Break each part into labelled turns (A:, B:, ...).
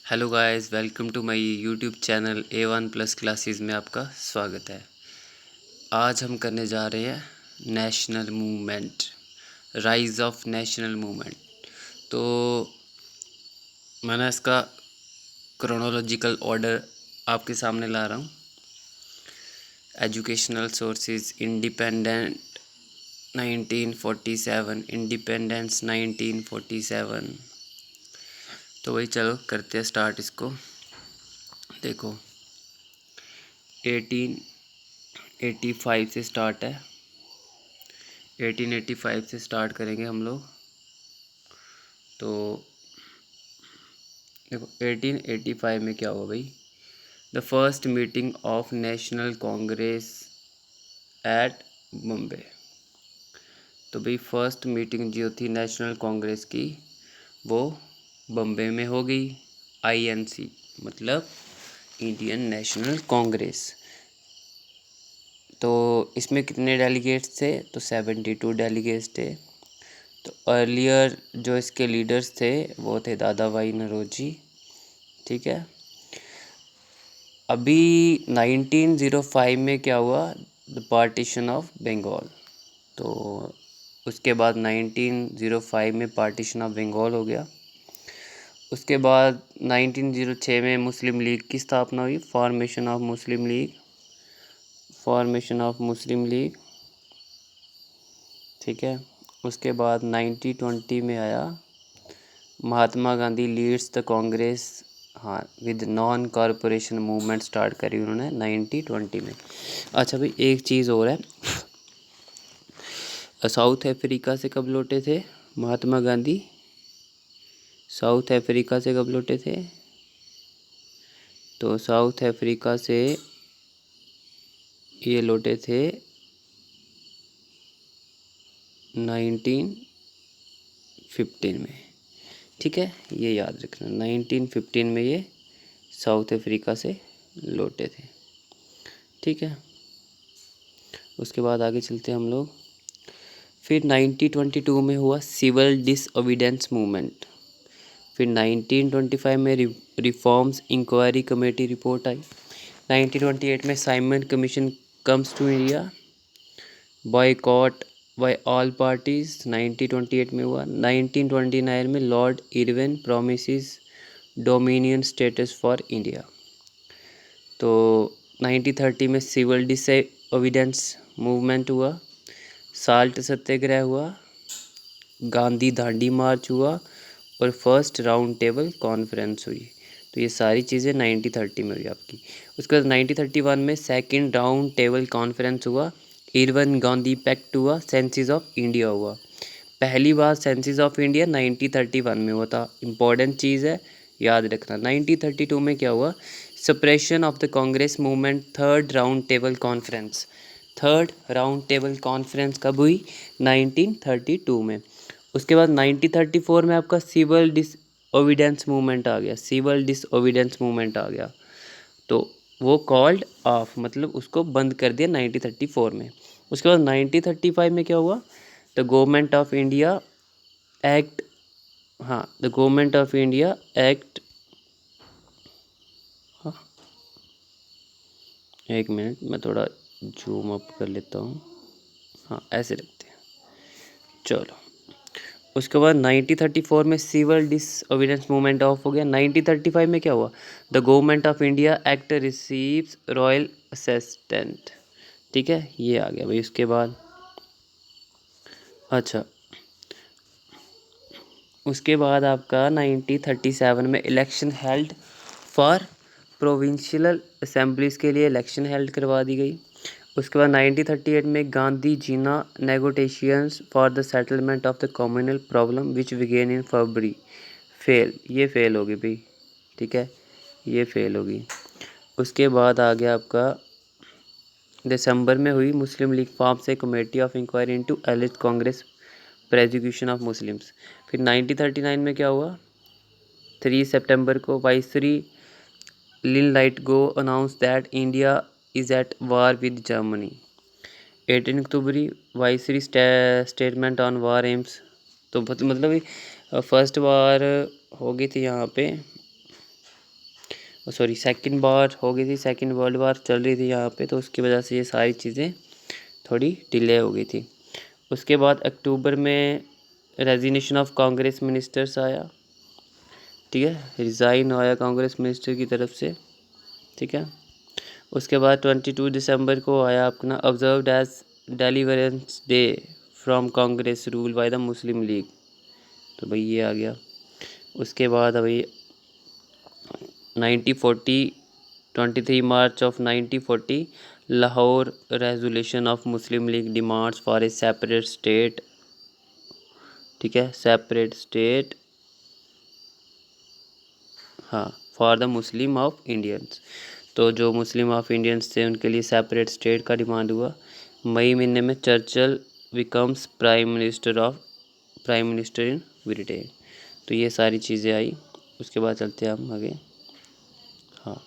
A: Hello guys, welcome to my YouTube channel A1 plus classes में आपका स्वागत है। आज हम करने जा रहे हैं national movement, rise of national movement. तो मैंने इसका क्रोनोलॉजिकल ऑर्डर आपके सामने ला रहा हूँ। Educational sources, independent 1947, independence 1947। तो वही चलो करते हैं स्टार्ट इसको। देखो 1885 से स्टार्ट है। 1885 से स्टार्ट करेंगे हम लोग। तो देखो 1885 में क्या हुआ भाई, the first meeting of National Congress at Bombay. तो भाई फर्स्ट मीटिंग जो थी नेशनल कांग्रेस की वो बम्बे में हो गई। INC मतलब इंडियन नेशनल कांग्रेस। तो इसमें कितने डेलीगेट्स थे? तो 72 डेलीगेट्स थे। तो अर्लियर जो इसके लीडर्स थे वो थे दादा भाई नौरोजी। ठीक है। अभी 1905 में क्या हुआ, द पार्टीशन ऑफ बंगाल। तो उसके बाद 1905 में पार्टीशन ऑफ बंगाल हो गया। उसके बाद 1906 में मुस्लिम लीग की स्थापना हुई, फॉर्मेशन ऑफ मुस्लिम लीग। ठीक है। उसके बाद 1920 में आया महात्मा गांधी लीड्स द कांग्रेस, हाँ, with non corporation movement start करी उन्होंने 1920 में। अच्छा भाई एक चीज़ और है, साउथ अफ्रीका से कब लौटे थे महात्मा गांधी? साउथ अफ्रीका से कब लौटे थे? तो साउथ अफ्रीका से ये लौटे थे 1915 में। ठीक है, ये याद रखना, 1915 में ये साउथ अफ्रीका से लौटे थे। ठीक है। उसके बाद आगे चलते हैं हम लोग। फिर 1922 में हुआ सिविल डिसओबीडियंस मूवमेंट। फिर 1925 में रिफॉर्म्स इंक्वायरी कमेटी रिपोर्ट आई। 1928 में Simon commission comes to India, boycott by all parties 1928 में हुआ। 1929 में lord Irwin promises dominion status for India. तो 1930 में सिविल डिसओबीडियंस मूवमेंट हुआ, साल्ट सत्याग्रह हुआ, गांधी दांडी मार्च हुआ और फर्स्ट राउंड टेबल कॉन्फ्रेंस हुई। तो ये सारी चीज़ें 1930 में हुई आपकी। उसके बाद 1931 में सेकंड राउंड टेबल कॉन्फ्रेंस हुआ, इरविन गांधी पैक्ट हुआ, सेंसिस ऑफ इंडिया हुआ। पहली बार सेंसिस ऑफ इंडिया 1931 में हुआ था। इम्पॉर्टेंट चीज़ है, याद रखना। 1932 में क्या हुआ, suppression of the Congress movement, third round table conference. Third round table conference कब हुई? 1932 में। उसके बाद 1934 में आपका सिविल डिसओबीडियंस मूवमेंट आ गया, तो वो कॉल्ड ऑफ, मतलब उसको बंद कर दिया 1934 में। उसके बाद 1935 में क्या हुआ, the government of India act, हाँ, the government of India act, हाँ, एक मिनट मैं थोड़ा जूम अप कर लेता हूँ। हाँ, ऐसे रखते हैं, चलो। उसके बाद 1934 में सिविल डिसओबीडियंस मूवमेंट ऑफ हो गया। 1935 में क्या हुआ, the government of India act receives royal assistant. ठीक है, ये आ गया भाई। उसके बाद अच्छा, उसके बाद आपका 1937 में election held for provincial assemblies के लिए इलेक्शन हेल्ड करवा दी गई। उसके बाद 1938 में Gandhi Jinnah negotiations for the settlement of the communal problem which began in February, ये फेल होगी भाई। ठीक है, ये फेल होगी। उसके बाद आ गया आपका दिसंबर में हुई मुस्लिम लीग फॉर्म से committee of inquiry into alleged Congress persecution of Muslims. फिर 1939 में क्या हुआ, 3 सितंबर को viceroy Linlithgow announce that India is at war with Germany. 18 October viceroy statement on war aims. तो मतलब फर्स्ट वार हो गई थी यहाँ पे सॉरी सेकंड वार हो गई थी, सेकंड वर्ल्ड वार चल रही थी यहाँ पे, तो उसकी वजह से ये सारी चीज़ें थोड़ी डिले हो गई थी। उसके बाद अक्टूबर में रेजिग्नेशन ऑफ कांग्रेस मिनिस्टर्स आया, ठीक है, रिज़ाइन आया कांग्रेस मिनिस्टर की तरफ से, ठीक है। उसके बाद 22 दिसंबर को आया अपना observed as deliverance day from Congress rule by the Muslim league, तो भाई ये आ गया। उसके बाद अभी 1940 23 March of 1940 Lahore resolution of Muslim league demands for a separate state, ठीक है, सेपरेट स्टेट, हाँ, for the Muslim of Indians, तो जो मुस्लिम ऑफ इंडियंस थे उनके लिए सेपरेट स्टेट का डिमांड हुआ। मई महीने में Churchill becomes prime minister in Britain, तो ये सारी चीज़ें आई। उसके बाद चलते हैं हम आगे, हाँ।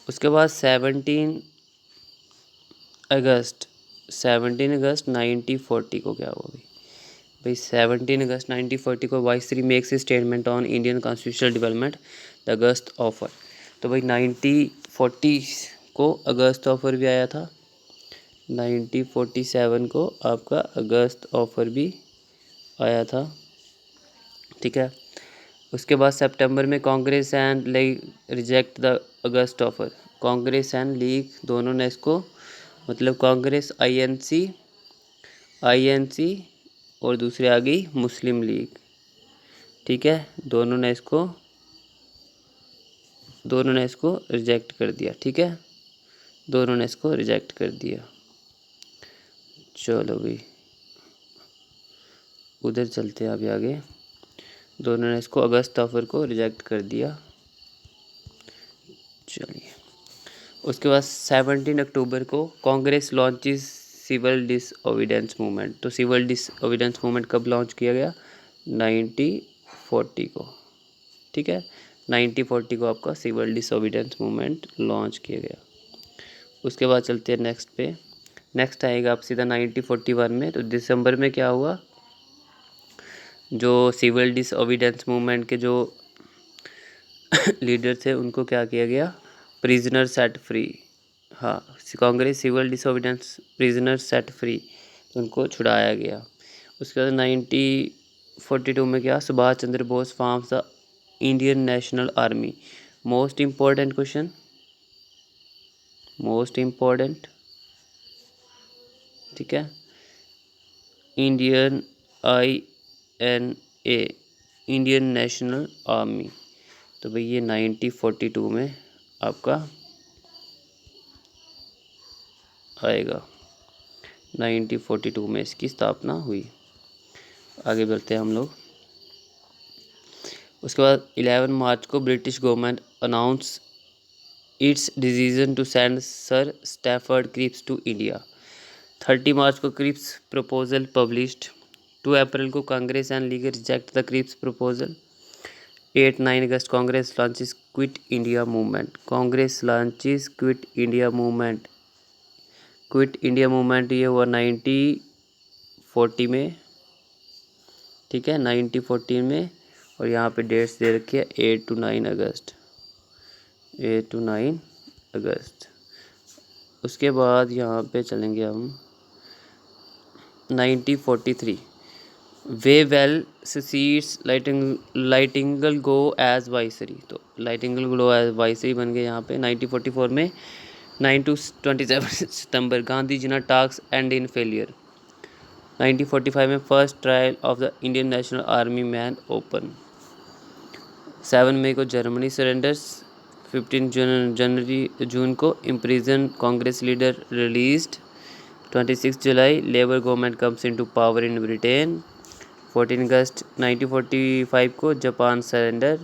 A: उसके बाद 17 अगस्त 1940 को क्या हुआ भाई 17 अगस्त 1940 को viceroy makes a statement on Indian constitutional development the August offer, तो भाई 1940 को अगस्त ऑफर भी आया था, 1947 को आपका अगस्त ऑफर भी आया था, ठीक है। उसके बाद सितंबर में Congress and league reject the August offer, Congress and league दोनों ने इसको, मतलब कांग्रेस आईएनसी और दूसरी आ गई मुस्लिम लीग, ठीक है, दोनों ने इसको रिजेक्ट कर दिया, ठीक है, दोनों ने इसको रिजेक्ट कर दिया। चलो भाई उधर चलते हैं अभी आगे, दोनों ने इसको अगस्त ऑफर को रिजेक्ट कर दिया। चलिए उसके बाद 17 अक्टूबर को Congress launches civil disobedience movement, तो सिविल डिसओबीडियंस मूवमेंट कब लॉन्च किया गया 1940 को, ठीक है, 1940 को आपका सिविल डिसओबीडियंस मूवमेंट लॉन्च किया गया। उसके बाद चलते हैं नेक्स्ट पे, नेक्स्ट आएगा आप सीधा 1941 में, तो दिसंबर में क्या हुआ, जो सिविल डिसओबीडियंस मूवमेंट के जो लीडर थे उनको क्या किया गया, प्रिजनर सेट फ्री, हाँ, Congress civil disobedience prisoner set free, तो उनको छुड़ाया गया। उसके बाद 1942 में क्या, Subhash Chandra Bose forms the Indian national army, most important question, most important, ठीक है, Indian INA Indian national army, तो भाई ये 1942 में आपका आएगा, 1942 में इसकी स्थापना हुई। आगे बढ़ते हैं हम लोग। उसके बाद 11 मार्च को British government announce its decision to send sir Stafford Cripps to India, 30 मार्च को क्रिप्स प्रपोजल पब्लिश्ड, 2 अप्रैल को Congress and league reject the Cripps proposal, 8-9 अगस्त Congress launches quit India movement, Congress launches quit India movement, quit India movement ये हुआ 1940 में, ठीक है, 1940 में, और यहाँ पे डेट्स दे रखी है 8 to 9 अगस्त, 8 to 9 अगस्त। उसके बाद यहाँ पे चलेंगे हम 1943 वे वेल ससीड्स लाइटिंगल गो एज वाइसरी, तो लाइटिंगल गो एज वाइसरी बन गए यहाँ पे 1944 में। 9 to 27 सितंबर गांधी जिना टास्क एंड इन फेलियर, 1945 में first trial of the Indian national army men open, 7 मई को जर्मनी सरेंडर्स, 15 जून को इम्प्रिजन कांग्रेस लीडर रिलीज्ड, 26 जुलाई labour government comes into power in Britain, 14 अगस्त 1945 को जापान सरेंडर,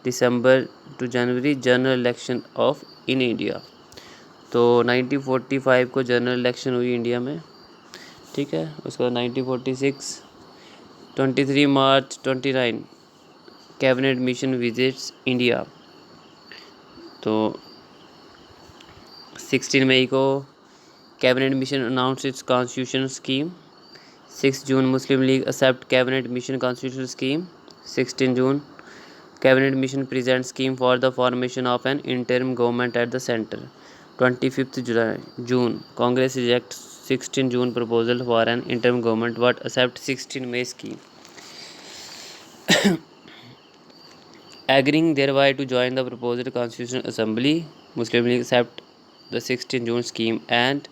A: दिसंबर टू जनवरी general election of in India, तो 1945 को जनरल इलेक्शन हुई इंडिया में, ठीक है। उसके बाद 1946 23 मार्च 29 कैबिनेट मिशन विजिट्स इंडिया, तो 16 मई को cabinet mission announce its constitution scheme, 6 जून Muslim league accept cabinet mission constitution scheme, 16 जून Cabinet mission presents scheme for the formation of an interim government at the center. 25th June, Congress rejects 16 June proposal for an interim government but accept 16 May scheme, agreeing thereby to join the proposed Constitutional Assembly. Muslim League accept the 16 June scheme and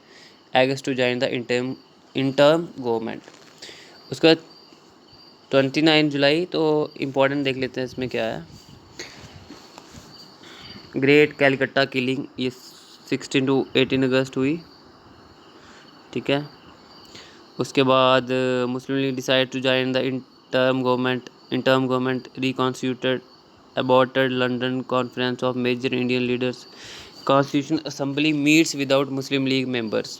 A: agrees to join the interim government. उसके बाद 29 जुलाई तो important देख लेते हैं इसमें क्या है. Great कैलकट्टा killing ये 16 to 18 अगस्त हुई. ठीक है. उसके बाद Muslim league decide to join the interim government reconstituted aborted London conference of major Indian leaders. Constitution assembly meets without Muslim league members.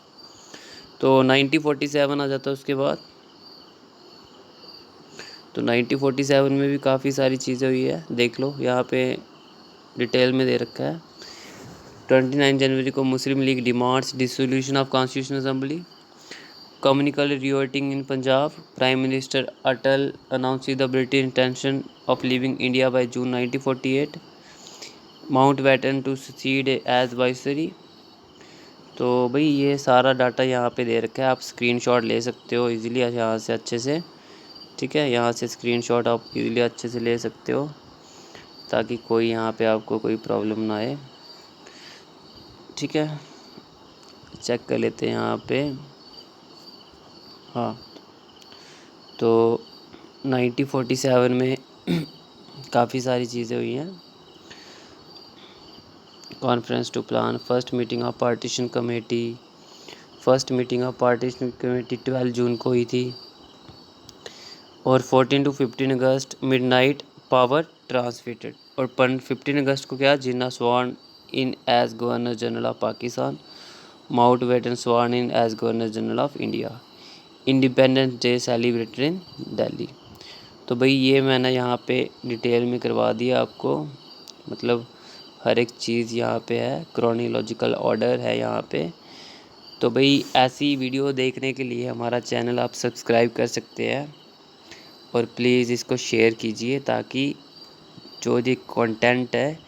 A: तो 1947 आ जाता है उसके बाद. तो 1947 में भी काफ़ी सारी चीज़ें हुई है, देख लो यहाँ पे डिटेल में दे रखा है. 29 जनवरी को Muslim league demands dissolution of constitution assembly. Communal rioting in Punjab. Prime Minister Atal announced the British intention of leaving India by June 1948. Mountbatten to succeed as Viceroy. तो भाई ये सारा डाटा यहाँ पे दे रखा है, आप स्क्रीनशॉट ले सकते हो इजीली यहाँ से अच्छे से. ठीक है, यहाँ से स्क्रीनशॉट आप इजीली अच्छे से ले सकते हो ताकि कोई यहाँ पे आपको कोई प्रॉब्लम ना आए. ठीक है, चेक कर लेते हैं यहाँ पे. हाँ, तो 1947 में काफ़ी सारी चीज़ें हुई हैं. Conference to plan first meeting of partition committee. First meeting of partition committee 12 जून को हुई थी. और 14 to 15 August midnight power transferred. और 15 अगस्त को क्या, Jinnah sworn in as governor general of Pakistan. Mountbatten sworn in as governor general of India. Independence day celebrated in Delhi. तो भाई ये मैंने यहाँ पे डिटेल में करवा दिया आपको, मतलब हर एक चीज़ यहाँ पे है, क्रोनोलॉजिकल ऑर्डर है यहाँ पे. तो भाई ऐसी वीडियो देखने के लिए हमारा चैनल आप सब्सक्राइब कर सकते हैं और प्लीज़ इसको शेयर कीजिए ताकि जो ये कंटेंट है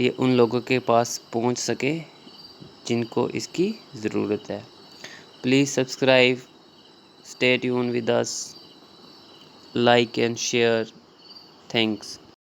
A: ये उन लोगों के पास पहुँच सके जिनको इसकी ज़रूरत है. Please subscribe. Stay tuned with us. Like and share. Thanks.